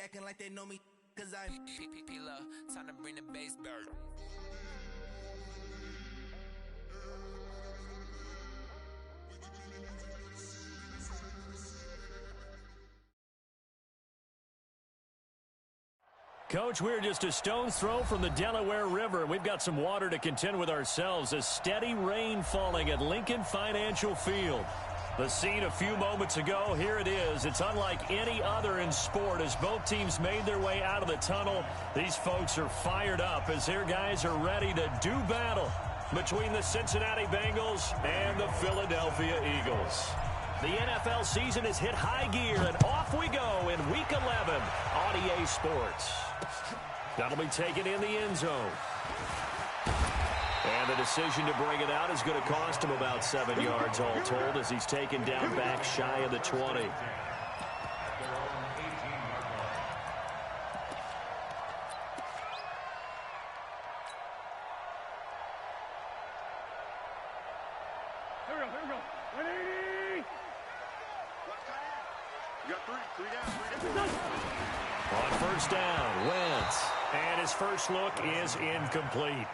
acting like they know me, cause I'm P-P-P-Love, time to bring the bass bird. Coach, we're just a stone's throw from the Delaware River. We've got some water to contend with ourselves. A steady rain falling at Lincoln Financial Field. The scene a few moments ago, here it is. It's unlike any other in sport as both teams made their way out of the tunnel. These folks are fired up as their guys are ready to do battle between the Cincinnati Bengals and the Philadelphia Eagles. The NFL season has hit high gear, and off we go in Week 11 on EA Sports. That'll be taken in the end zone. And the decision to bring it out is going to cost him about 7 yards all told as he's taken down back shy of the 20. On first down, Wentz. And his first look is incomplete.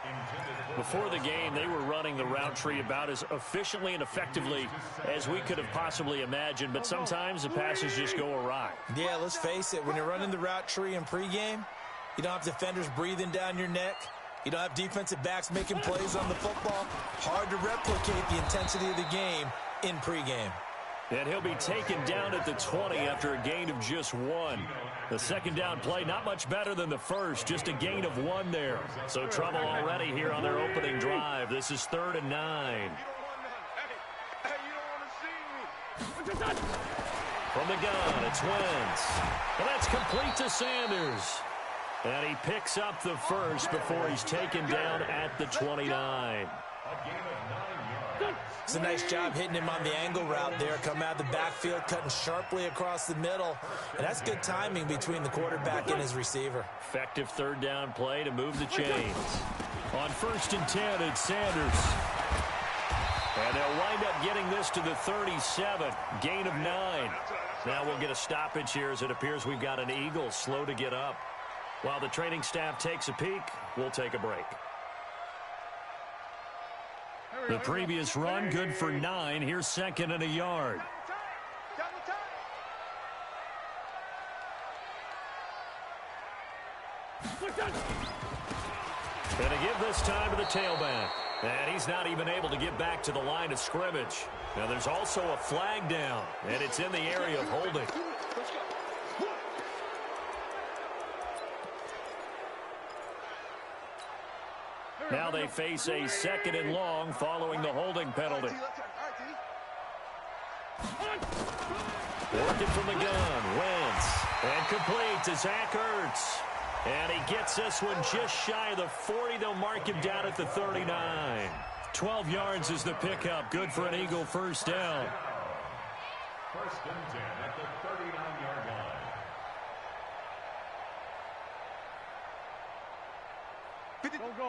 Before the game, they were running the route tree about as efficiently and effectively as we could have possibly imagined, but sometimes the passes just go awry. Yeah, let's face it, when you're running the route tree in pregame, you don't have defenders breathing down your neck. You don't have defensive backs making plays on the football. Hard to replicate the intensity of the game in pregame. And he'll be taken down at the 20 after a gain of just 1. The second down play, not much better than the first, just a gain of 1 there. So trouble already here on their opening drive. This is 3rd and 9. From the gun, it's Wentz. And that's complete to Sanders. And he picks up the first before he's taken down at the 29. It's a nice job hitting him on the angle route there. Come out of the backfield, cutting sharply across the middle. And that's good timing between the quarterback and his receiver. Effective third down play to move the chains. On 1st and 10, it's Sanders. And they'll wind up getting this to the 37. Gain of 9. Now we'll get a stoppage here as it appears we've got an Eagle slow to get up. While the training staff takes a peek, we'll take a break. The previous run, good for 9. Here's 2nd and a yard. Going to give this time to the tailback. And he's not even able to get back to the line of scrimmage. Now there's also a flag down, and it's in the area of holding. Now they face a 2nd and long following the holding penalty. Working from the gun, Wentz. And complete to Zach Ertz. And he gets this one just shy of the 40. They'll mark him down at the 39. 12 yards is the pickup. Good for an Eagle first down. 1st and 10 at the 39-yard line.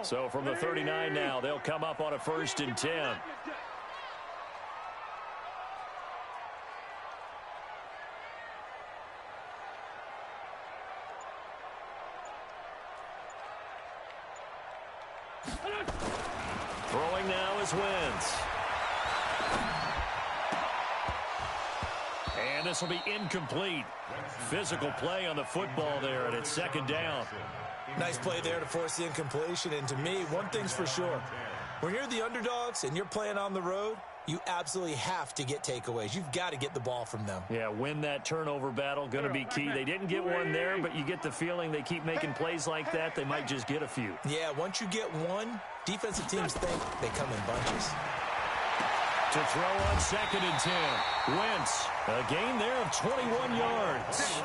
So from the 39 now, they'll come up on a 1st and 10. Throwing now is Wentz. And this will be incomplete. Physical play on the football there, and it's 2nd down. Nice play there to force the incompletion. And to me, one thing's for sure. When you're the underdogs and you're playing on the road, you absolutely have to get takeaways. You've got to get the ball from them. Yeah, win that turnover battle, going to be key. They didn't get one there, but you get the feeling they keep making plays like that, they might just get a few. Yeah, once you get one, defensive teams think they come in bunches. To throw on 2nd and 10. Wentz, a gain there of 21 yards.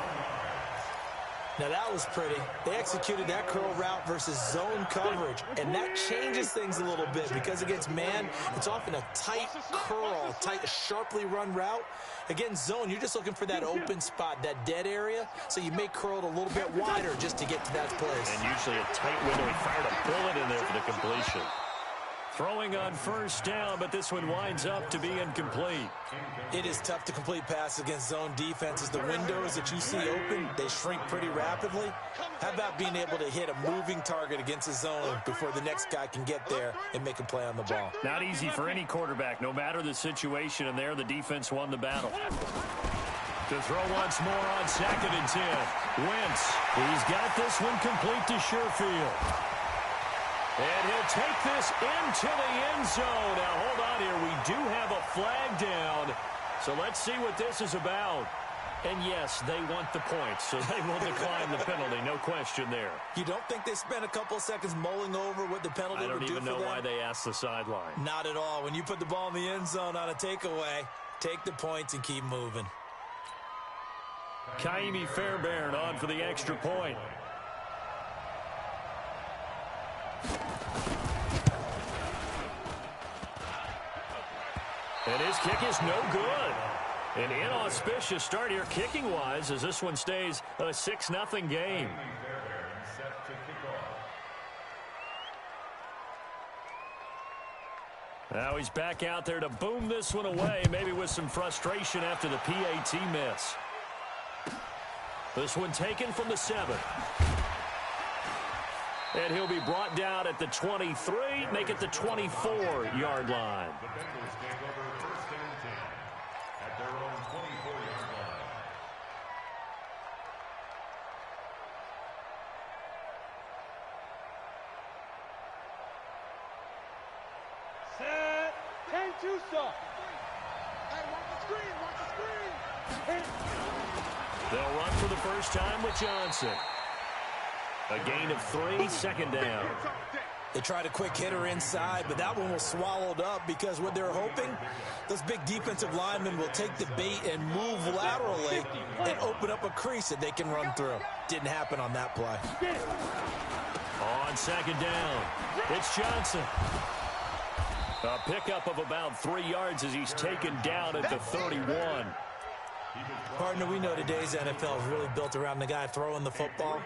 Now that was pretty. They executed that curl route versus zone coverage, and that changes things a little bit because against man, it's often a tight curl, tight, sharply run route. Against zone, you're just looking for that open spot, that dead area, so you may curl it a little bit wider just to get to that place. And usually a tight window. He fired a bullet in there for the completion. Throwing on first down, but this one winds up to be incomplete. It is tough to complete passes against zone defenses. The windows that you see open, they shrink pretty rapidly. How about being able to hit a moving target against a zone before the next guy can get there and make a play on the ball? Not easy for any quarterback, no matter the situation, and there the defense won the battle. To throw once more on 2nd and 10. Wentz, he's got this one complete to Sherfield. And he'll take this into the end zone. Now, hold on here. We do have a flag down. So let's see what this is about. And, yes, they want the points, so they will decline the penalty. No question there. You don't think they spent a couple of seconds mulling over what the penalty would do for them? I don't even know why they asked the sideline. Not at all. When you put the ball in the end zone on a takeaway, take the points and keep moving. Kaimi Fairbairn on for the extra point. And his kick is no good. An inauspicious start here kicking-wise as this one stays a 6-0 game. Now he's back out there to boom this one away, maybe with some frustration after the PAT miss. This one taken from the 7. And he'll be brought down at the 23, make it the 24-yard line. The Bengals take over 1st and 10 at their own 24-yard line. Set. 10-2 stop. Hey, watch the screen. They'll run for the first time with Johnson. A gain of 3, 2nd down. They tried a quick hitter inside, but that one was swallowed up because what they're hoping, those big defensive linemen will take the bait and move laterally and open up a crease that they can run through. Didn't happen on that play. On 2nd down, it's Johnson. A pickup of about 3 yards as he's taken down at the 31. Partner, we know today's NFL is really built around the guy throwing the football.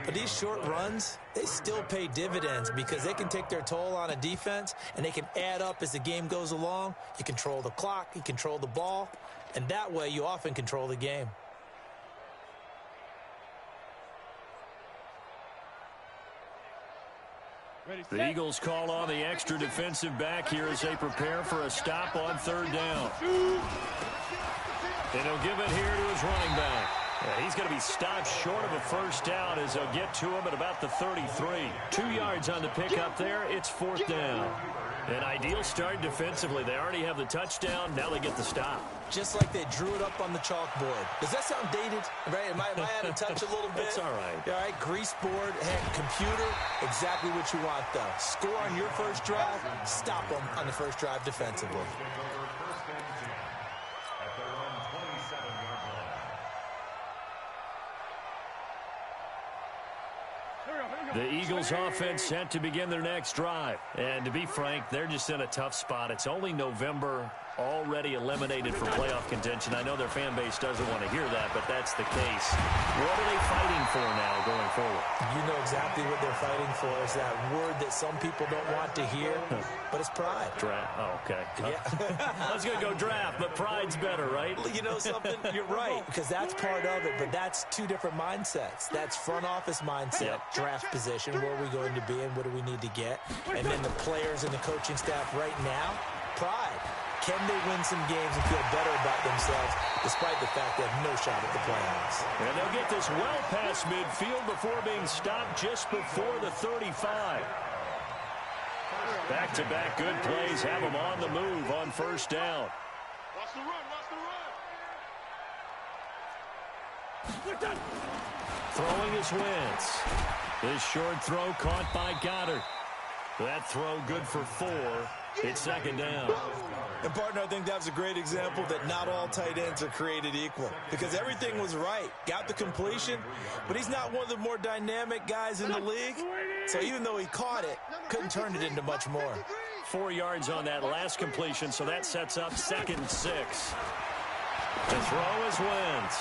But these short runs, they still pay dividends because they can take their toll on a defense and they can add up as the game goes along. You control the clock, you control the ball, and that way you often control the game. The Eagles call on the extra defensive back here as they prepare for a stop on 3rd down. And he'll give it here to his running back. Yeah, he's going to be stopped short of a first down as they'll get to him at about the 33. 2 yards on the pickup there. It's 4th down. An ideal start defensively. They already have the touchdown. Now they get the stop. Just like they drew it up on the chalkboard. Does that sound dated? Right? Am I out of touch a little bit? It's all right. All right, grease board, head, computer, exactly what you want, though. Score on your first drive, stop them on the first drive defensively. The Eagles offense set to begin their next drive. And to be frank, they're just in a tough spot. It's only November, already eliminated from playoff contention. I know their fan base doesn't want to hear that, but that's the case. What are they fighting for now going forward? You know exactly what they're fighting for. Is that word that some people don't want to hear, but it's pride. Draft. Oh, okay. Yeah. I was going to go draft, but pride's better, right? You know something? You're right, because that's part of it, but that's two different mindsets. That's front office mindset, draft position, where are we going to be and what do we need to get? And then the players and the coaching staff right now, pride. Can they win some games and feel better about themselves despite the fact they have no shot at the playoffs? And they'll get this well past midfield before being stopped just before the 35. Back-to-back good plays have them on the move on first down. Watch the run, watch the run. Throwing is Wentz. This short throw caught by Goddard. That throw good for 4. It's 2nd down. And, partner, I think that was a great example that not all tight ends are created equal because everything was right. Got the completion, but he's not one of the more dynamic guys in the league. So even though he caught it, couldn't turn it into much more. 4 yards on that last completion, so that sets up 2nd and 6. The throw is Wentz.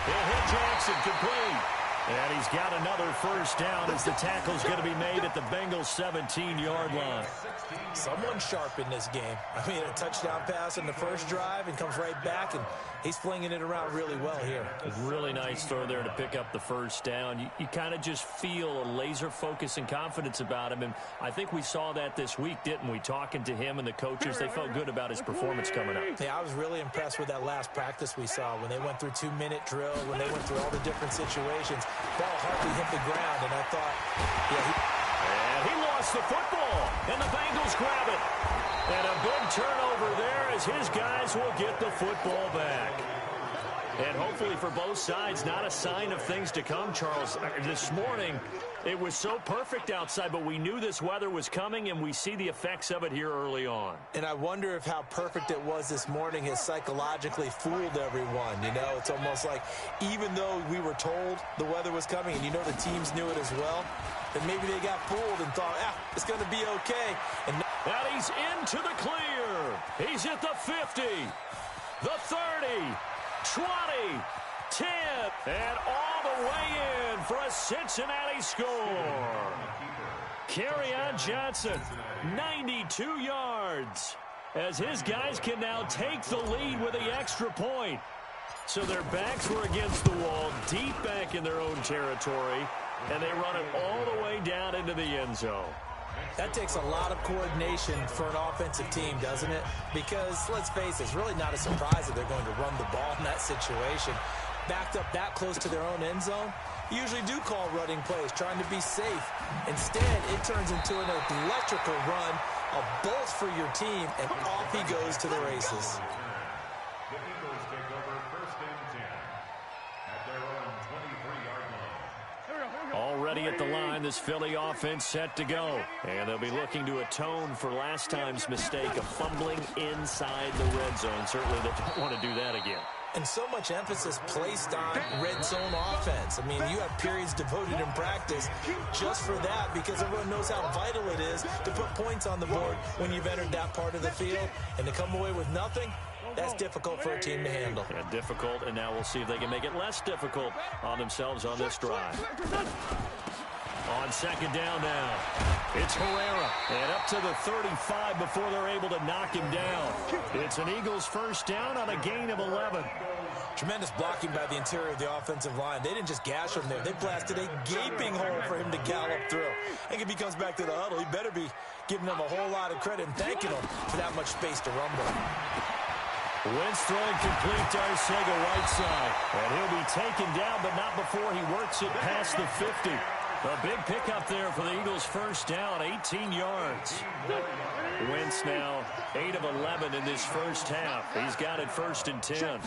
He'll hit Jackson complete. And he's got another first down as the tackle's going to be made at the Bengals' 17-yard line. Someone sharp in this game. I mean, a touchdown pass in the first drive and comes right back, and he's flinging it around really well here. Really nice throw there to pick up the first down. You kind of just feel a laser focus and confidence about him, and I think we saw that this week, didn't we? Talking to him and the coaches, they felt good about his performance coming up. Yeah, I was really impressed with that last practice we saw when they went through 2-minute drill, when they went through all the different situations. Ball hardly hit the ground, and I thought, And he lost the football, and the Bengals grab it. And a big turnover there as his guys will get the football back. And hopefully for both sides, not a sign of things to come, Charles. This morning, it was so perfect outside, but we knew this weather was coming, and we see the effects of it here early on. And I wonder if how perfect it was this morning has psychologically fooled everyone. You know, it's almost like even though we were told the weather was coming, and you know the teams knew it as well, that maybe they got fooled and thought, it's going to be okay. And he's into the clear. He's at the 50, the 30, 20, 10, and all the way in for a Cincinnati score. Kerryon Johnson, 92 yards, as his guys can now take the lead with the extra point. So their backs were against the wall, deep back in their own territory, and they run it all the way down into the end zone. That takes a lot of coordination for an offensive team, doesn't it? Because, let's face it, it's really not a surprise that they're going to run the ball in that situation. Backed up that close to their own end zone, you usually do call running plays, trying to be safe. Instead, it turns into an electrical run, a bolt for your team, and off he goes to the races. The Eagles take over 1st and 10 at their own 23-yard line. Already at the line, this Philly offense set to go. And they'll be looking to atone for last time's mistake of fumbling inside the red zone. Certainly they don't want to do that again. And so much emphasis placed on red zone offense. I mean, you have periods devoted in practice just for that because everyone knows how vital it is to put points on the board when you've entered that part of the field. And to come away with nothing, that's difficult for a team to handle. Yeah, difficult, and now we'll see if they can make it less difficult on themselves on this drive. On second down now, it's Herrera, and up to the 35 before they're able to knock him down. It's an Eagles first down on a gain of 11. Tremendous blocking by the interior of the offensive line. They didn't just gash him there. They blasted a gaping hole for him to gallop through. I think if he comes back to the huddle, he better be giving them a whole lot of credit and thanking them for that much space to rumble. Wentz throwing complete to Arcega right side. And he'll be taken down, but not before he works it past the 50. A big pickup there for the Eagles' first down, 18 yards. Wentz now 8 of 11 in this first half. He's got it 1st and 10.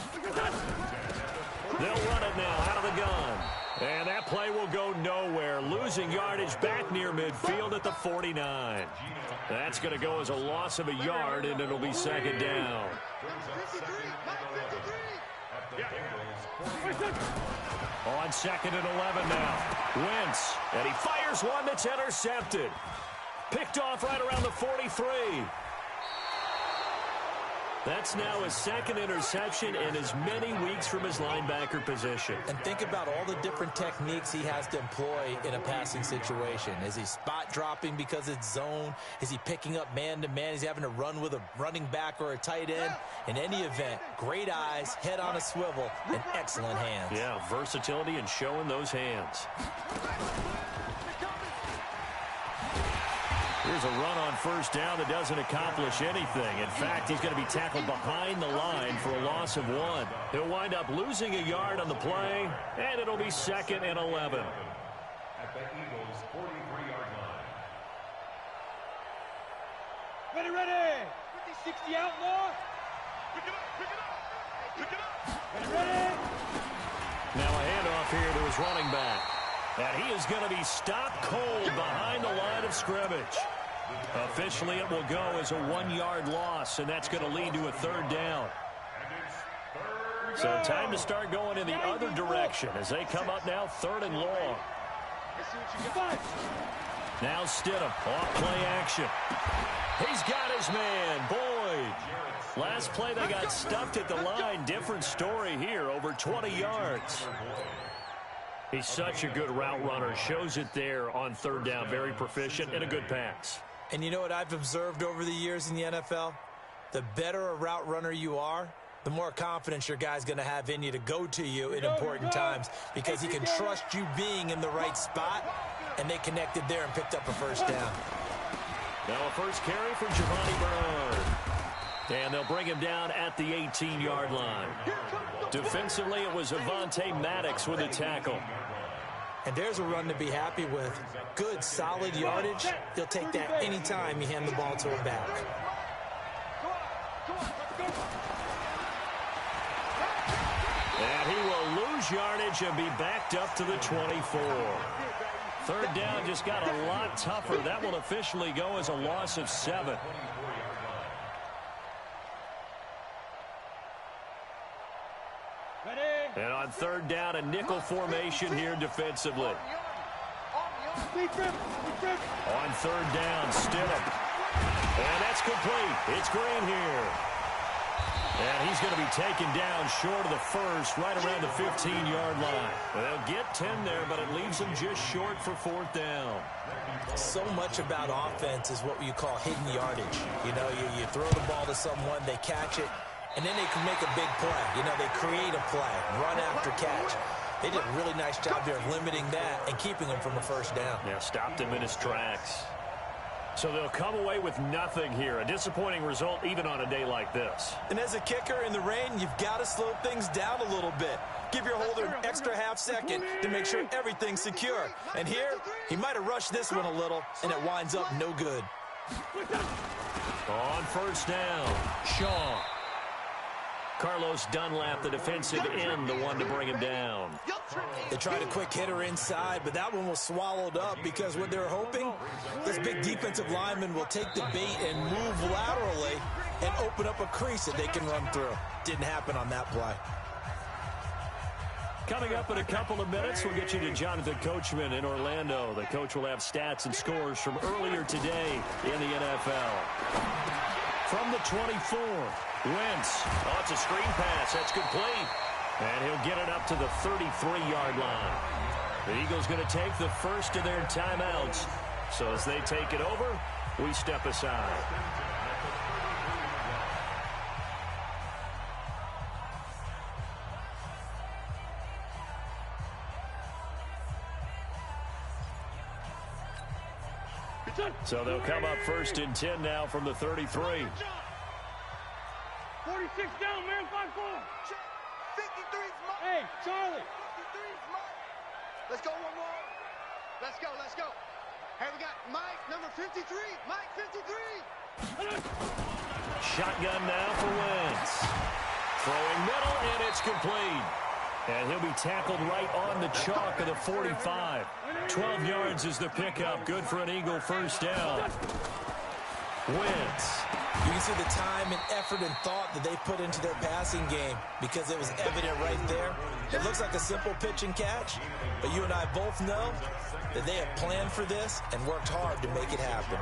They'll run it now out of the gun. And that play will go nowhere. Losing yardage back near midfield at the 49. That's going to go as a loss of a yard, and it'll be second down. On second and 11 now. Wentz, and he fires one that's intercepted. Picked off right around the 43. That's now his second interception in as many weeks from his linebacker position. And think about all the different techniques he has to employ in a passing situation. Is he spot dropping because it's zone? Is he picking up man-to-man? Is he having to run with a running back or a tight end? In any event, great eyes, head on a swivel, and excellent hands. Yeah, versatility and showing those hands. Here's a run on first down that doesn't accomplish anything. In fact, he's going to be tackled behind the line for a loss of 1. He'll wind up losing a yard on the play, and it'll be second and 11. At the Eagles' 43-yard line. Ready, ready! 50-60 outlaw! Pick it up, pick it up! Pick it up! Ready, ready! Now a handoff here to his running back. And he is going to be stopped cold behind the line of scrimmage. Officially, it will go as a 1-yard loss, and that's going to lead to a third down. So time to start going in the other direction as they come up now 3rd and long. Now Stidham, off play action. He's got his man, Boyd. Last play they got stuffed at the line. Different story here, over 20 yards. He's such a good route runner. Shows it there on third down. Very proficient and a good pass. And you know what I've observed over the years in the NFL? The better a route runner you are, the more confidence your guy's going to have in you to go to you in important times because he can trust you being in the right spot, and they connected there and picked up a first down. Now a first carry for Giovanni Bernard. And they'll bring him down at the 18-yard line. Defensively, it was Avonte Maddox with a tackle. And there's a run to be happy with. Good, solid yardage. He'll take that anytime you hand the ball to a back. And he will lose yardage and be backed up to the 24. Third down just got a lot tougher. That will officially go as a loss of 7. And on third down, a nickel formation here defensively. On third down, Stidham. And that's complete. It's Green here. And he's going to be taken down short of the first, right around the 15-yard line. They'll get 10 there, but it leaves them just short for fourth down. So much about offense is what you call hidden yardage. You know, you throw the ball to someone, they catch it, and then they can make a big play. You know, they create a play, run after catch. They did a really nice job there limiting that and keeping him from a first down. Yeah, stopped him in his tracks. So they'll come away with nothing here. A disappointing result even on a day like this. And as a kicker in the rain, you've got to slow things down a little bit. Give your holder an extra half second to make sure everything's secure. And here, he might have rushed this one a little, and it winds up no good. On first down, Shaw. Carlos Dunlap, the defensive end, the one to bring him down. They tried a quick hitter inside, but that one was swallowed up because what they're hoping, this big defensive lineman will take the bait and move laterally and open up a crease that they can run through. Didn't happen on that play. Coming up in a couple of minutes, we'll get you to Jonathan Coachman in Orlando. The coach will have stats and scores from earlier today in the NFL. From the 24, Wentz. Oh, it's a screen pass. That's complete. And he'll get it up to the 33-yard line. The Eagles going to take the first of their timeouts. So as they take it over, we step aside. So they'll come up first and 10 now from the 33. 46 down, man, 5-4. 53's mine. Hey, Charlie. 53's mine. Let's go one more. Let's go, let's go. Hey, we got Mike, number 53. Mike, 53. Shotgun now for Wentz. Throwing middle, and it's complete. And he'll be tackled right on the chalk of the 45. 12 yards is the pickup. Good for an Eagle first down. Wentz. You can see the time and effort and thought that they put into their passing game because it was evident right there. It looks like a simple pitch and catch, but you and I both know that they have planned for this and worked hard to make it happen.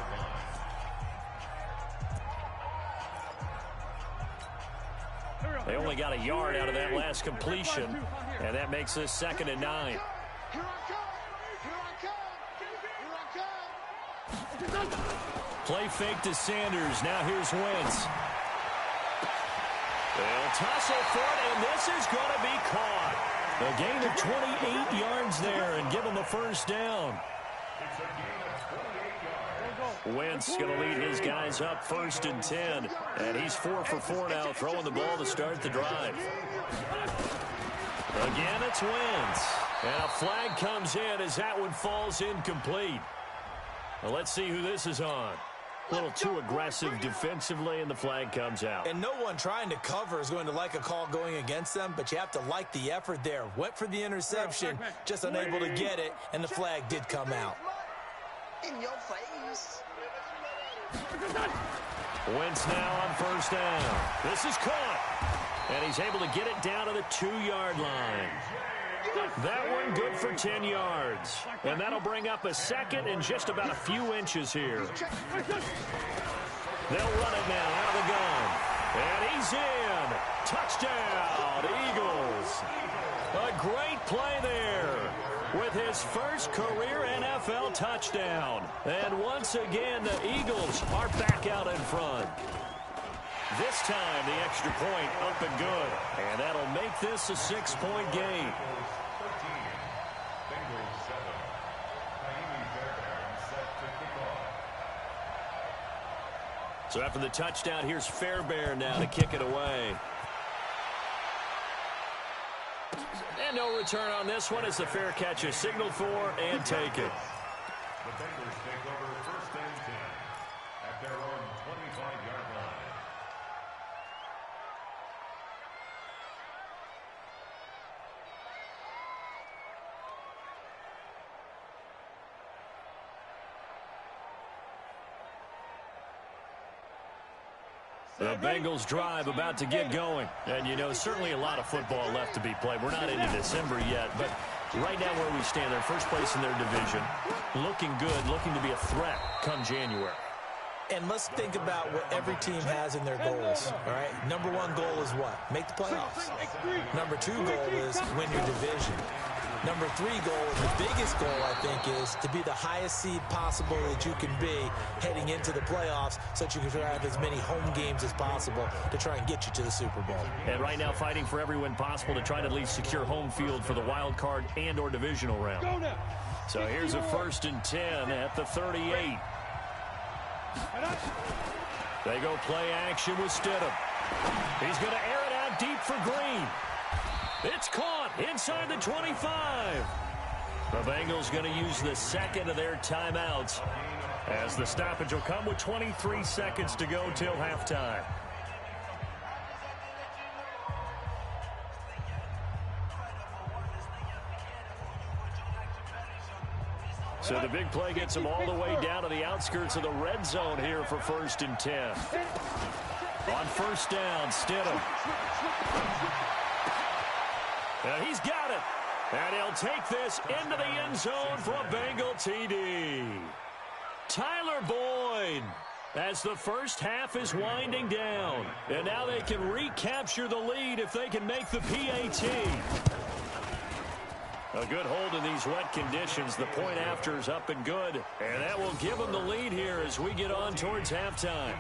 They only got a yard out of that last completion, and that makes this 2nd and 9. Here I come. Here I come. Here I come. Play fake to Sanders. Now here's Wentz. They'll tussle for it, and this is going to be caught. A gain of 28 yards there and give him the first down. Wentz going to lead his guys up 1st and 10. And he's 4 for 4 now, throwing the ball to start the drive. Again, it's Wentz. And a flag comes in as that one falls incomplete. Well, let's see who this is on. A little too aggressive defensively, and the flag comes out. And no one trying to cover is going to like a call going against them, but you have to like the effort there. Went for the interception, just unable to get it, and the flag did come out. In your face. Wentz now on first down. This is caught. And he's able to get it down to the 2-yard line. That one good for 10 yards. And that'll bring up a 2nd and just about a few inches here. They'll run it now out of the gun. And he's in. Touchdown, Eagles. A great play there. with his first career NFL touchdown. And once again, the Eagles are back out in front. This time, the extra point up and good. And that'll make this a 6-point game. So after the touchdown, here's Fairbairn now to kick it away. And no return on this one as the fair catch is signaled for and taken. The Bengals take over first and 10 at their own 25-yard line. The Bengals drive about to get going. And, you know, certainly a lot of football left to be played. We're not into December yet, but right now where we stand, they're first place in their division. Looking good, looking to be a threat come January. And let's think about what every team has in their goals, all right? Number one goal is what? Make the playoffs. Number two goal is win your division. Number three goal, and the biggest goal, I think, is to be the highest seed possible that you can be heading into the playoffs so that you can have as many home games as possible to try and get you to the Super Bowl. And right now fighting for every win possible to try to at least secure home field for the wild card and or divisional round. So here's a 1st and 10 at the 38. They go play action with Stidham. He's going to air it out deep for Green. It's caught inside the 25. The Bengals going to use the second of their timeouts as the stoppage will come with 23 seconds to go till halftime. So the big play gets them all the way down to the outskirts of the red zone here for 1st and 10. On 1st down, Stidham. And he's got it. And he'll take this into the end zone for a Bengal TD. Tyler Boyd, as the first half is winding down. And now they can recapture the lead if they can make the PAT. A good hold in these wet conditions. The point after is up and good. And that will give them the lead here as we get on towards halftime.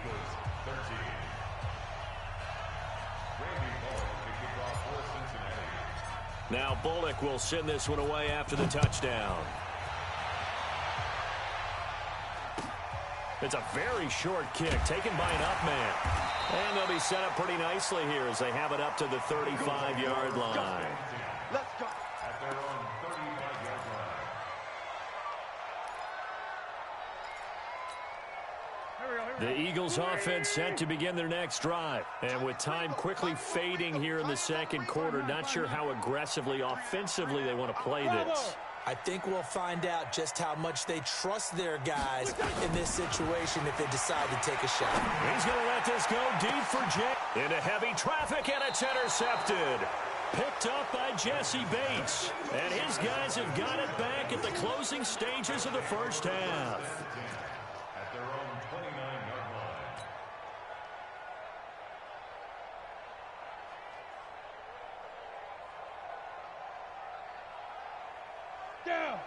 Now Bullock will send this one away after the touchdown. It's a very short kick taken by an up man. And they'll be set up pretty nicely here as they have it up to the 35-yard line. Let's go. At their own 35-yard line. The Eagles offense set to begin their next drive. And with time quickly fading here in the second quarter, not sure how aggressively, offensively they want to play this. I think we'll find out just how much they trust their guys in this situation if they decide to take a shot. He's going to let this go deep for Jay. Into heavy traffic, and it's intercepted. Picked up by Jesse Bates. And his guys have got it back at the closing stages of the first half. At their own 29-yard line.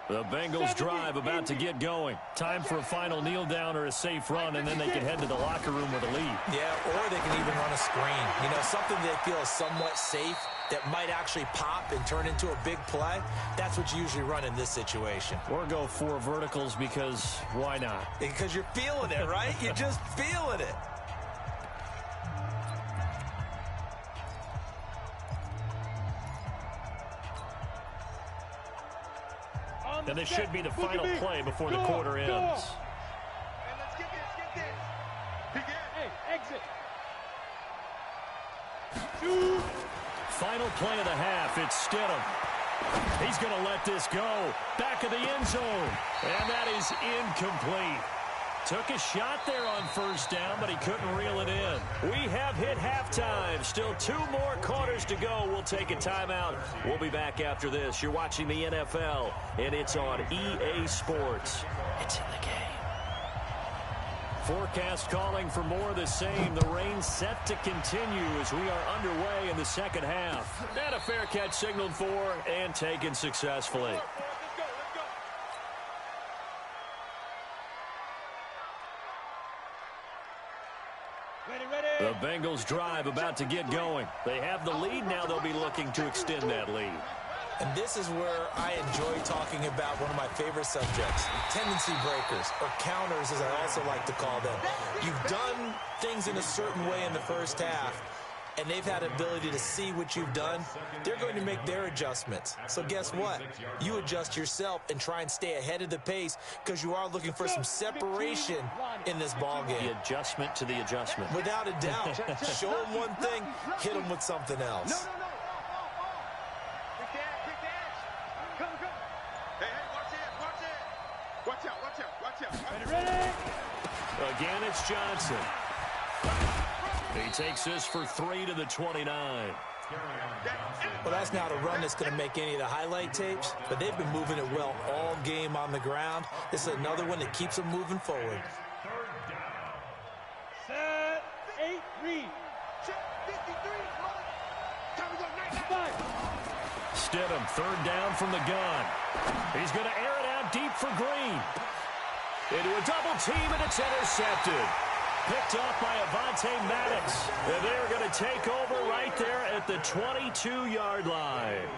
The Bengals drive about to get going. Time for a final kneel down or a safe run, and then they can head to the locker room with a lead. Yeah, or they can even run a screen. You know, something they feel is somewhat safe that might actually pop and turn into a big play. That's what you usually run in this situation. Or go 4 verticals because why not? Because you're feeling it, right? You're just feeling it. And this should be the final play before the quarter ends. Hey, let's get this. Begin. Hey, exit. Final play of the half. It's Stidham. He's going to let this go. Back of the end zone. And that is incomplete. Took a shot there on first down, but he couldn't reel it in. We have hit halftime. Still 2 more quarters to go. We'll take a timeout. We'll be back after this. You're watching the NFL, and it's on EA Sports. It's in the game. Forecast calling for more of the same. The rain set to continue as we are underway in the second half. And a fair catch signaled for and taken successfully. The Bengals drive about to get going. They have the lead. Now they'll be looking to extend that lead. And this is where I enjoy talking about one of my favorite subjects, tendency breakers, or counters as I also like to call them. You've done things in a certain way in the first half, and they've had ability to see what you've done. They're going to make their adjustments. So guess what? You adjust yourself and try and stay ahead of the pace because you are looking for some separation in this ball game. The adjustment to the adjustment. Without a doubt. Show them one thing, hit them with something else. Again, it's Johnson. He takes this for 3 to the 29. Well, that's not a run that's going to make any of the highlight tapes, but they've been moving it well all game on the ground. This is another one that keeps them moving forward. Set, 8, read. Stidham, third down from the gun. He's going to air it out deep for Green. Into a double team, and it's intercepted. Picked off by Avonte Maddox. And they're going to take over right there at the 22-yard line.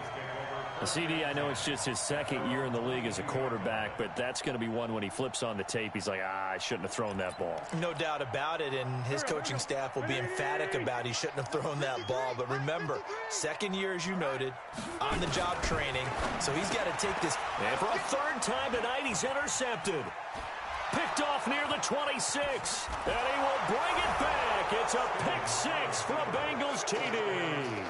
CD, I know it's just his second year in the league as a quarterback, but that's going to be one when he flips on the tape. He's like, I shouldn't have thrown that ball. No doubt about it, and his coaching staff will be emphatic about he shouldn't have thrown that ball. But remember, second year, as you noted, on-the-job training, so he's got to take this. And for a third time tonight, he's intercepted. Picked off near the 26, and he will bring it back. It's a pick six for a Bengals TD.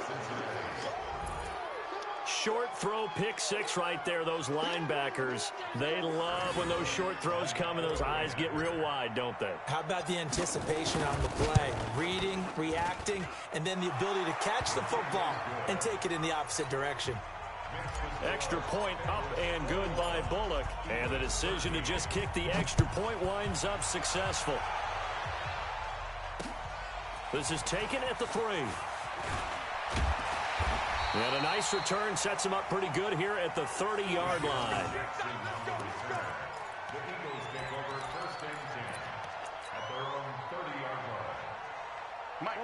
Short throw, pick six right there. Those linebackers, they love when those short throws come and those eyes get real wide, don't they? How about the anticipation on the play? Reading, reacting, and then the ability to catch the football and take it in the opposite direction. Extra point up and good by Bullock. And the decision to just kick the extra point winds up successful. This is taken at the 3. And a nice return sets him up pretty good here at the 30-yard line. The Eagles take over first and 10 at their own 30-yard line.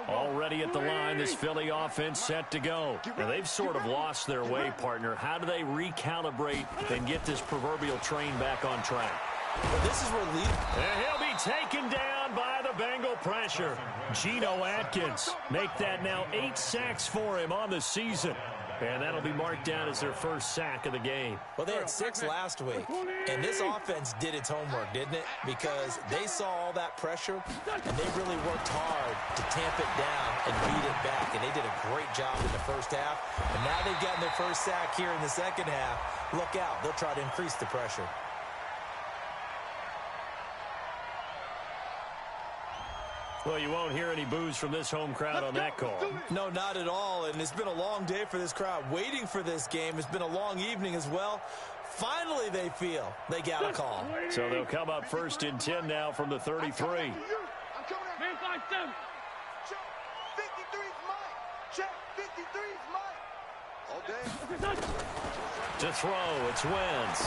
Already at the line, this Philly offense set to go. Now, they've sort of lost their way, partner. How do they recalibrate and get this proverbial train back on track? Well, this is where and he'll be taken down by the Bengal pressure. Geno Atkins make that now 8 sacks for him on the season. And that'll be marked down as their first sack of the game. Well, they had 6 last week, and this offense did its homework, didn't it? Because they saw all that pressure, and they really worked hard to tamp it down and beat it back. And they did a great job in the first half. And now they've gotten their first sack here in the second half. Look out. They'll try to increase the pressure. Well, you won't hear any boos from this home crowd on that call. No, not at all. And it's been a long day for this crowd waiting for this game. It's been a long evening as well. Finally, they feel they got a call. So they'll come up first and 10 now from the 33. Man 5-7. Check 53's Mike. Check 53's Mike. All day. To throw, it's Wentz.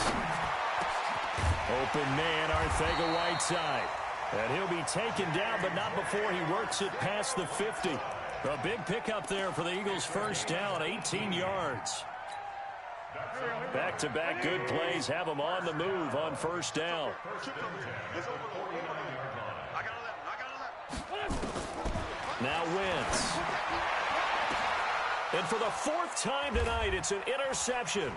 Open man, Arcega-Whiteside. And he'll be taken down, but not before he works it past the 50. A big pickup there for the Eagles' first down, 18 yards. Back-to-back good plays have them on the move on first down. Now Wentz. And for the 4th time tonight, it's an interception.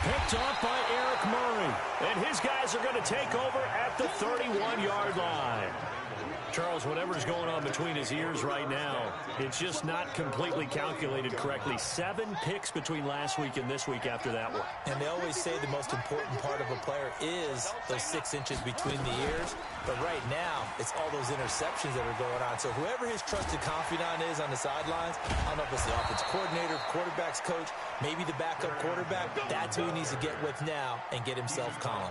Picked off by Eric Murray. And his guys are going to take over at the 31-yard line. Charles, whatever's going on between his ears right now, it's just not completely calculated correctly. 7 picks between last week and this week after that one. And they always say the most important part of a player is those 6 inches between the ears. But right now, it's all those interceptions that are going on. So whoever his trusted confidant is on the sidelines, I don't know if it's the offense coordinator, quarterback's coach, maybe the backup quarterback, that's who he needs to get with now and get himself calm.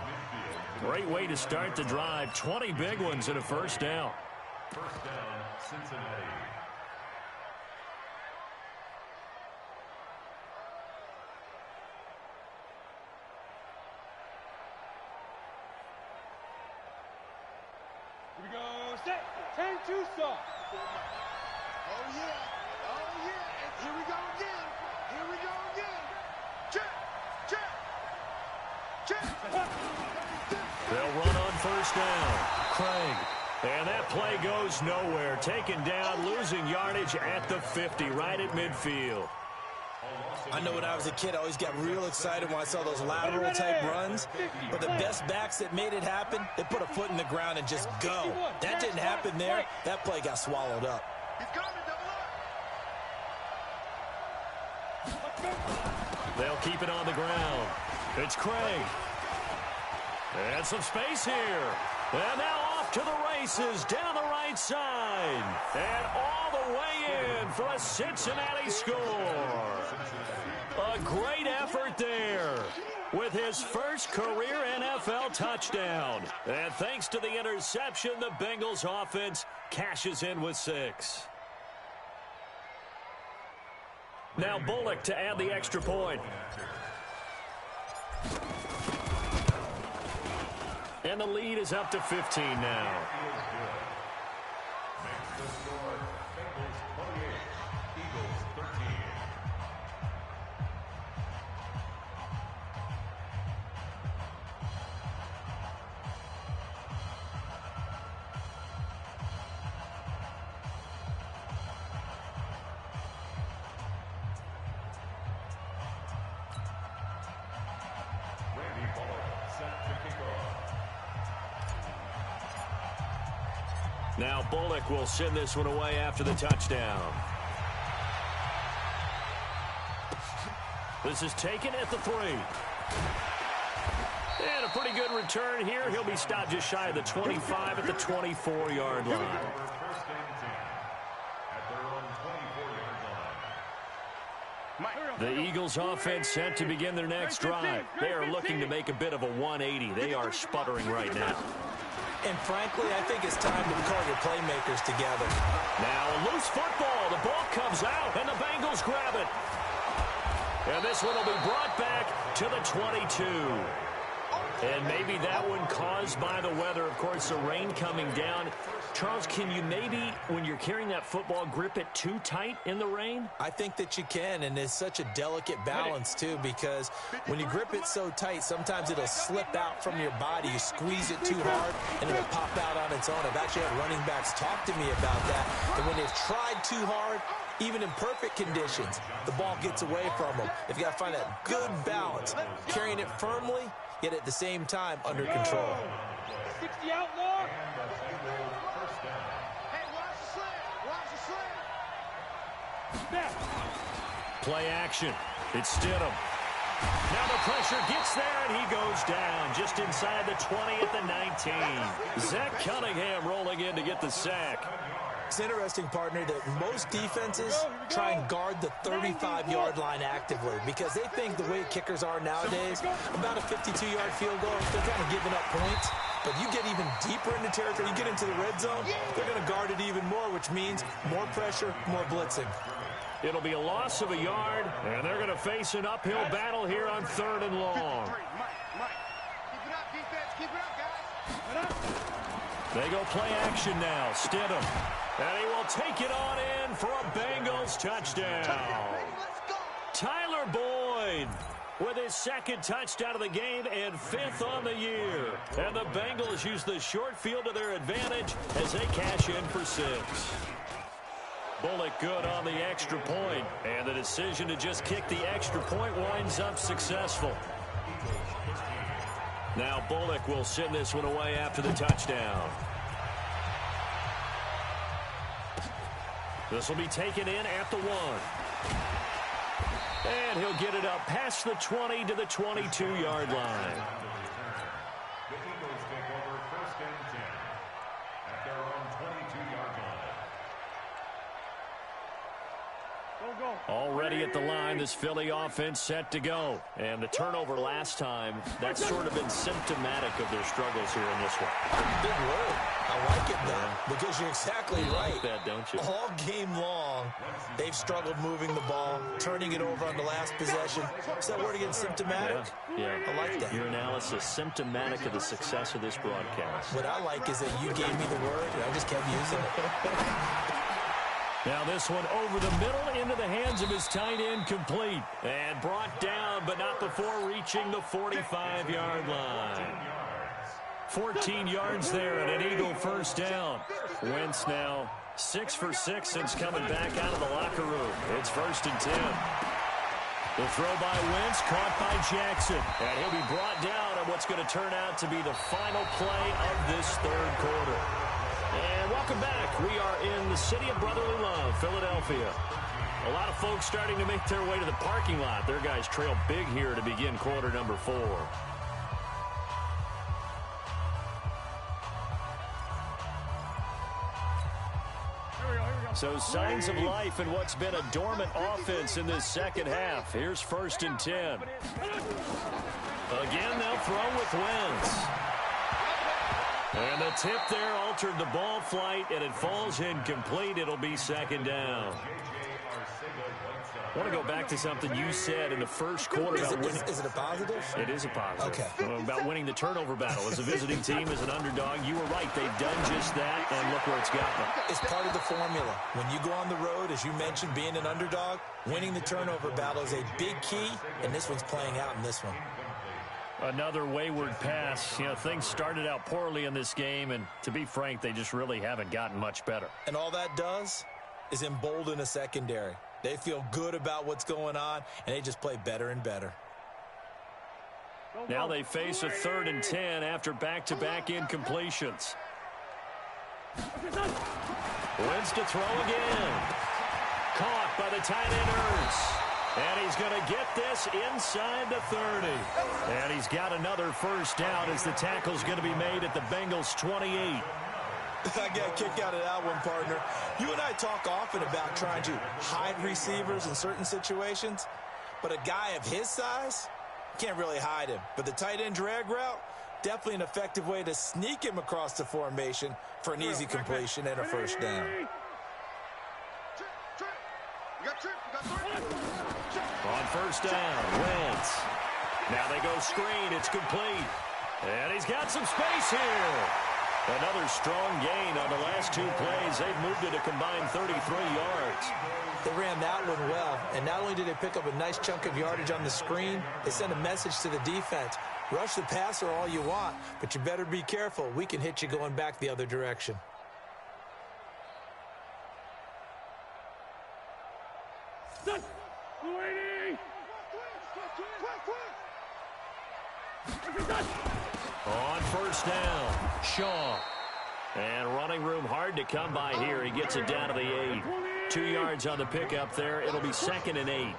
Great way to start the drive. 20 big ones and a first down. First down, Cincinnati. we go. Set. 10-2 stop. Oh, yeah. Oh, yeah. And here we go again. Here we go again. Check. Check. Check. They'll run on first down. Craig. And that play goes nowhere. Taken down, losing yardage at the 50, right at midfield. I know when I was a kid, I always got real excited when I saw those lateral-type runs. But the best backs that made it happen, they put a foot in the ground and just go. That didn't happen there. That play got swallowed up. He's coming, double up. They'll keep it on the ground. It's Craig. And some space here. And now off to the races down the right side. And all the way in for a Cincinnati score. A great effort there with his first career NFL touchdown. And thanks to the interception, the Bengals offense cashes in with 6. Now Bullock to add the extra point. And the lead is up to 15 now. Makes the score Bengals 28, Eagles 13. Randy Bullock set to kick off. Now Bullock will send this one away after the touchdown. This is taken at the 3. And a pretty good return here. He'll be stopped just shy of the 25 at the 24-yard line. First and 10 at their own 24-yard line. The Eagles offense set to begin their next drive. They are looking to make a bit of a 180. They are sputtering right now. And frankly, I think it's time to call your playmakers together. Now a loose football. The ball comes out, and the Bengals grab it. And this one will be brought back to the 22. And maybe that one caused by the weather. Of course, the rain coming down. Charles, can you maybe, when you're carrying that football, grip it too tight in the rain? I think that you can, and it's such a delicate balance, too, because when you grip it so tight, sometimes it'll slip out from your body. You squeeze it too hard, and it'll pop out on its own. I've actually had running backs talk to me about that, and when they've tried too hard, even in perfect conditions, the ball gets away from them. They've got to find that good balance, carrying it firmly, yet at the same time under control. 60 outlaw. Hey, watch the slant. Watch the slant. Snap. Play action. It's Stidham. Now the pressure gets there, and he goes down just inside the 20 at the 19. Zach Cunningham rolling in to get the sack. It's interesting, partner, that most defenses try and guard the 35-yard line actively because they think the way kickers are nowadays, about a 52-yard field goal, they're kind of giving up points. But you get even deeper into territory, you get into the red zone, they're going to guard it even more, which means more pressure, more blitzing. It'll be a loss of a yard, and they're going to face an uphill battle here on 3rd and long. Mike. Keep it up, defense. Keep it up, guys. They go play action now. Stidham. And he will take it on in for a Bengals touchdown. Let's go. Tyler Boyd with his 2nd touchdown of the game and 5th on the year. And the Bengals use the short field to their advantage as they cash in for 6. Bullock good on the extra point, and the decision to just kick the extra point winds up successful. Now Bullock will send this one away after the touchdown. This will be taken in at the 1. And he'll get it up past the 20 to the 22-yard line. The Eagles take over 1st and 10 at their own 22-yard line. Go. Already ready at the line. This Philly offense set to go. And the turnover last time, that's sort of been symptomatic of their struggles here in this one. Big word. I like it, though, because you're exactly right. You like that, don't you? All game long, they've struggled moving the ball, turning it over on the last possession. Is that word again, symptomatic? Yeah. I like that. Your analysis, symptomatic of the success of this broadcast. What I like is that you gave me the word, and I just kept using it. Now this one over the middle into the hands of his tight end, complete. And brought down, but not before reaching the 45-yard line. 14 yards there and an Eagle first down. Wentz now 6 for 6 since coming back out of the locker room. It's 1st and 10. The throw by Wentz, caught by Jackson. And he'll be brought down on what's going to turn out to be the final play of this third quarter. And welcome back. We are in the city of brotherly love, Philadelphia. A lot of folks starting to make their way to the parking lot. Their guys trail big here to begin quarter number 4. So signs of life in what's been a dormant offense in this second half. Here's 1st and 10. Again, they'll throw with Wentz. And the tip there altered the ball flight, and it falls incomplete. It'll be 2nd down. I want to go back to something you said in the first quarter. Is it a positive? It is a positive. Okay. About winning the turnover battle. As a visiting team, as an underdog, you were right. They've done just that, and look where it's gotten them. It's part of the formula. When you go on the road, as you mentioned, being an underdog, winning the turnover battle is a big key, and this one's playing out in this one. Another wayward pass. You know, things started out poorly in this game, and to be frank, they just really haven't gotten much better. And all that does is embolden a secondary. They feel good about what's going on, and they just play better and better. Now they face a 3rd and 10 after back-to-back incompletions. Wins to throw again. Caught by the tight end Ertz. And he's going to get this inside the 30. And he's got another first down as the tackle's going to be made at the Bengals' 28. I got a kick out of that one, partner. You and I talk often about trying to hide receivers in certain situations, but a guy of his size can't really hide him. But the tight end drag route, definitely an effective way to sneak him across the formation for an easy completion and a first down. On first down, Wentz. Now they go screen. It's complete. And he's got some space here. Another strong gain on the last 2 plays. They've moved it a combined 33 yards. They ran that one well, and not only did they pick up a nice chunk of yardage on the screen, they sent a message to the defense. Rush the passer all you want, but you better be careful. We can hit you going back the other direction. On first down, Shaw. And running room hard to come by here. He gets it down to the 8. 2 yards on the pickup there. It'll be 2nd and 8.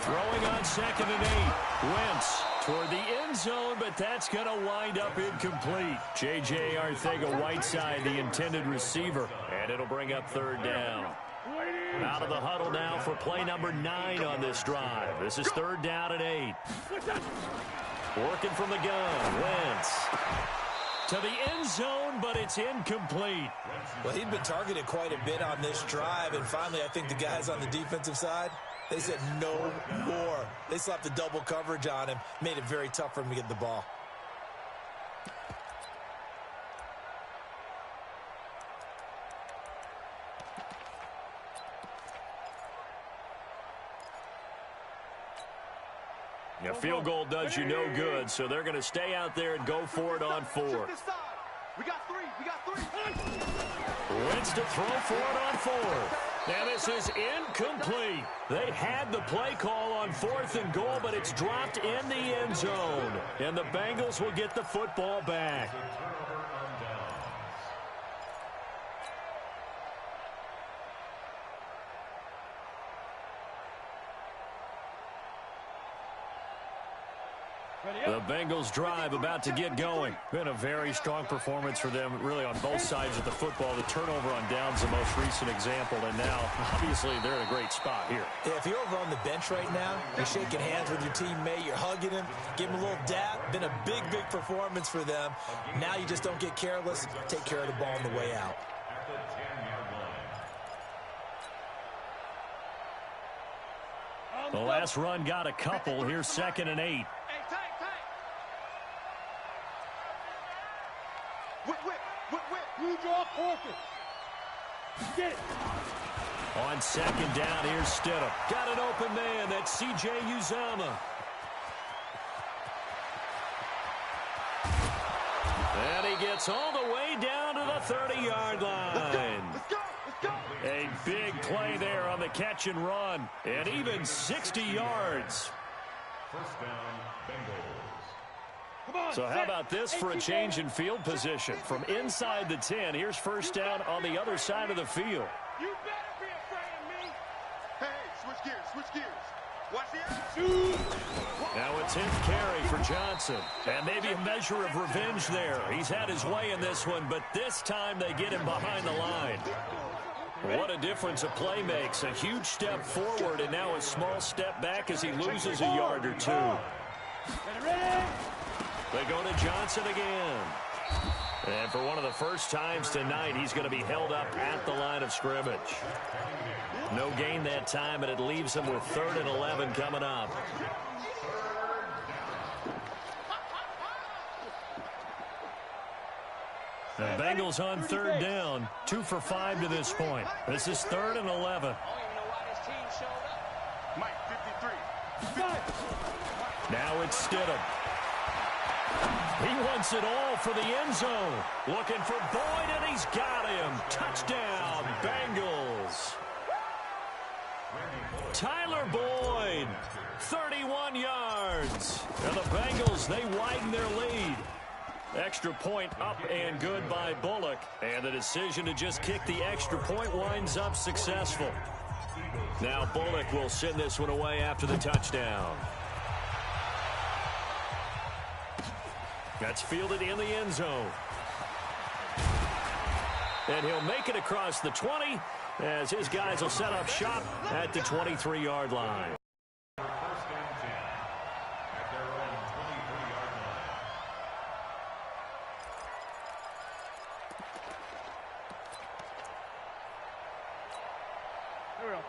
Throwing on 2nd and 8. Wentz toward the end zone, but that's going to wind up incomplete. J.J. Arcega-Whiteside, the intended receiver. And it'll bring up 3rd down. Out of the huddle now for play number 9 on this drive. This is 3rd down and 8. Working from the gun, Wentz. To the end zone, but it's incomplete. Well, he'd been targeted quite a bit on this drive, and finally I think the guys on the defensive side, they said no more. They slapped the double coverage on him, made it very tough for him to get the ball. A field goal does you no good, so they're going to stay out there and go for it on 4. We got three. Wins to throw for it on 4. Now this is incomplete. They had the play call on 4th and goal, but it's dropped in the end zone. And the Bengals will get the football back. The Bengals drive about to get going. Been a very strong performance for them, really, on both sides of the football. The turnover on downs, the most recent example, and now, obviously, they're in a great spot here. Yeah, if you're over on the bench right now, you're shaking hands with your teammate, you're hugging him, give him a little dap. Been a big, big performance for them. Now you just don't get careless. Take care of the ball on the way out. The last run got a couple. Here's 2nd and 8. You draw quarter. Get it. On 2nd down, here's Stidham. Got an open man. That's C.J. Uzomah. And he gets all the way down to the 30-yard line. Let's go. A big play there on the catch and run. And even 60 yards. First down, Bengals. So how about this for a change in field position? From inside the 10, here's first down on the other side of the field. You better be afraid of me. Hey, switch gears. Watch the Now a 10th carry for Johnson. And maybe a measure of revenge there. He's had his way in this one, but this time they get him behind the line. What a difference a play makes. A huge step forward and now a small step back as he loses a yard or two. Ready? They go to Johnson again. And for one of the first times tonight, he's going to be held up at the line of scrimmage. No gain that time, and it leaves him with 3rd and 11 coming up. The Bengals on 3rd down, 2 for 5 to this point. This is 3rd and 11. Mike, 53. Now it's Stidham. He wants it all for the end zone. Looking for Boyd, and he's got him. Touchdown, Bengals. Tyler Boyd, 31 yards. And the Bengals, they widen their lead. Extra point up and good by Bullock. And the decision to just kick the extra point winds up successful. Now Bullock will send this one away after the touchdown. That's fielded in the end zone. And he'll make it across the 20 as his guys will set up shop at the 23-yard line. First and 10 at their own 23-yard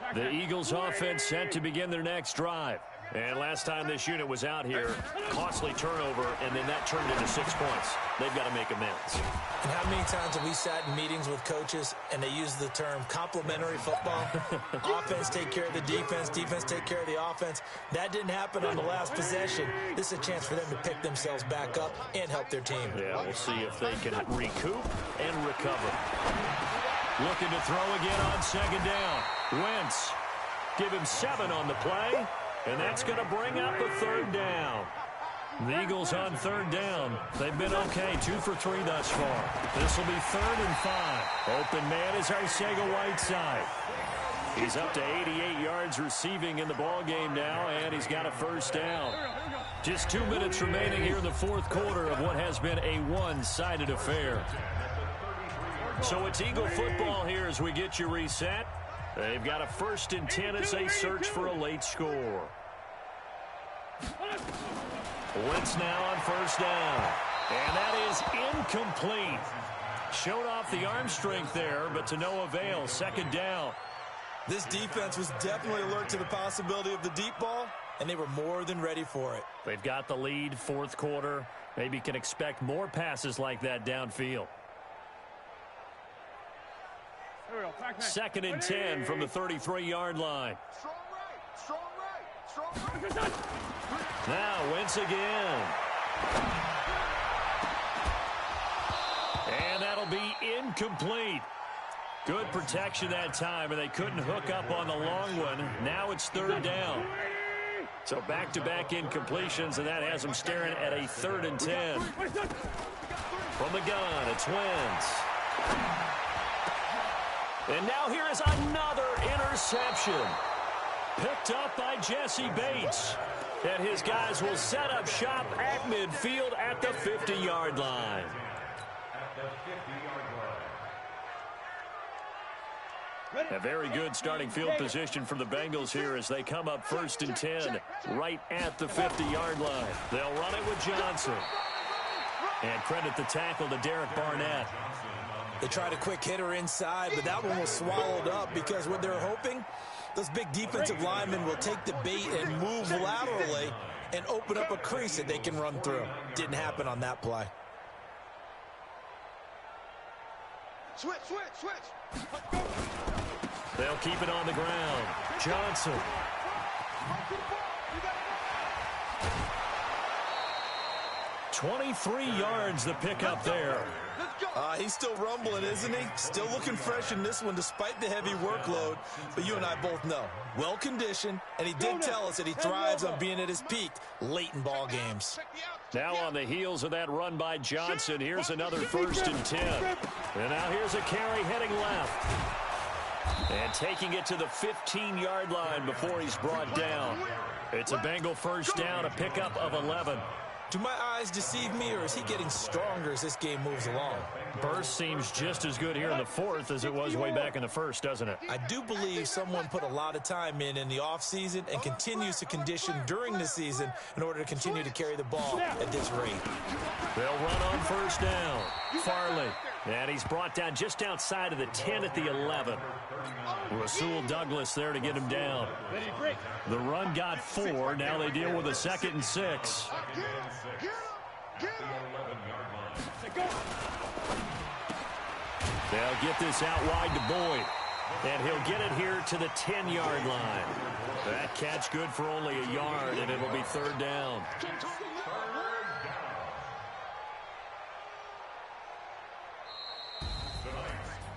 line. The Eagles offense set to begin their next drive. And last time this unit was out here, costly turnover, and then that turned into 6 points. They've got to make amends. And how many times have we sat in meetings with coaches and they use the term complementary football? Offense take care of the defense, defense take care of the offense. That didn't happen on the last possession. This is a chance for them to pick themselves back up and help their team. Yeah, we'll see if they can recoup and recover. Looking to throw again on 2nd down. Wentz. Give him 7 on the play. And that's going to bring up a 3rd down. The Eagles on 3rd down. They've been okay, 2 for 3 thus far. This will be 3rd and 5. Open man is Arcega-Whiteside. He's up to 88 yards receiving in the ball game now, and he's got a first down. Just 2 minutes remaining here in the 4th quarter of what has been a one-sided affair. So it's Eagle football here as we get you reset. They've got a 1st and 10 as they search for a late score. Wentz now on 1st down. And that is incomplete. Showed off the arm strength there, but to no avail. 2nd down. This defense was definitely alert to the possibility of the deep ball, and they were more than ready for it. They've got the lead, 4th quarter. Maybe can expect more passes like that downfield. 2nd and 10 from the 33-yard line. Strong right. Now Wentz again. And that'll be incomplete. Good protection that time, and they couldn't hook up on the long one. Now it's 3rd down. So back-to-back incompletions, and that has them staring at a 3rd and 10. From the gun, it's Wentz. And now here is another interception. Picked up by Jesse Bates. And his guys will set up shop at midfield at the 50-yard line. At the 50-yard line. A very good starting field position for the Bengals here as they come up 1st and 10 right at the 50-yard line. They'll run it with Johnson. And credit the tackle to Derek Barnett. They tried a quick hitter inside, but that one was swallowed up because what they're hoping, those big defensive linemen will take the bait and move laterally and open up a crease that they can run through. Didn't happen on that play. Switch, switch, switch. They'll keep it on the ground. Johnson. 23 yards the pickup there. He's still rumbling, isn't he? Still looking fresh in this one despite the heavy workload. But you and I both know, well-conditioned, and he did tell us that he thrives on being at his peak late in ball games. Now on the heels of that run by Johnson, here's another 1st and 10. And now here's a carry heading left. And taking it to the 15-yard line before he's brought down. It's a Bengal 1st down, a pickup of 11. Do my eyes deceive me, or is he getting stronger as this game moves along? Burst seems just as good here in the 4th as it was way back in the 1st, doesn't it? I do believe someone put a lot of time in the offseason and continues to condition during the season in order to continue to carry the ball at this rate. They'll run on 1st down. Farley. And he's brought down just outside of the 10 at the 11. Rasul Douglas there to get him down. The run got 4. Now they deal with a 2nd and 6. They'll get this out wide to Boyd. And he'll get it here to the 10-yard line. That catch good for only a yard, and it'll be 3rd down.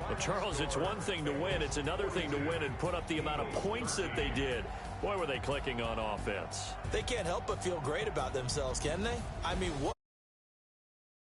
Well, Charles, it's one thing to win. It's another thing to win and put up the amount of points that they did. Boy, were they clicking on offense. They can't help but feel great about themselves, can they? I mean, what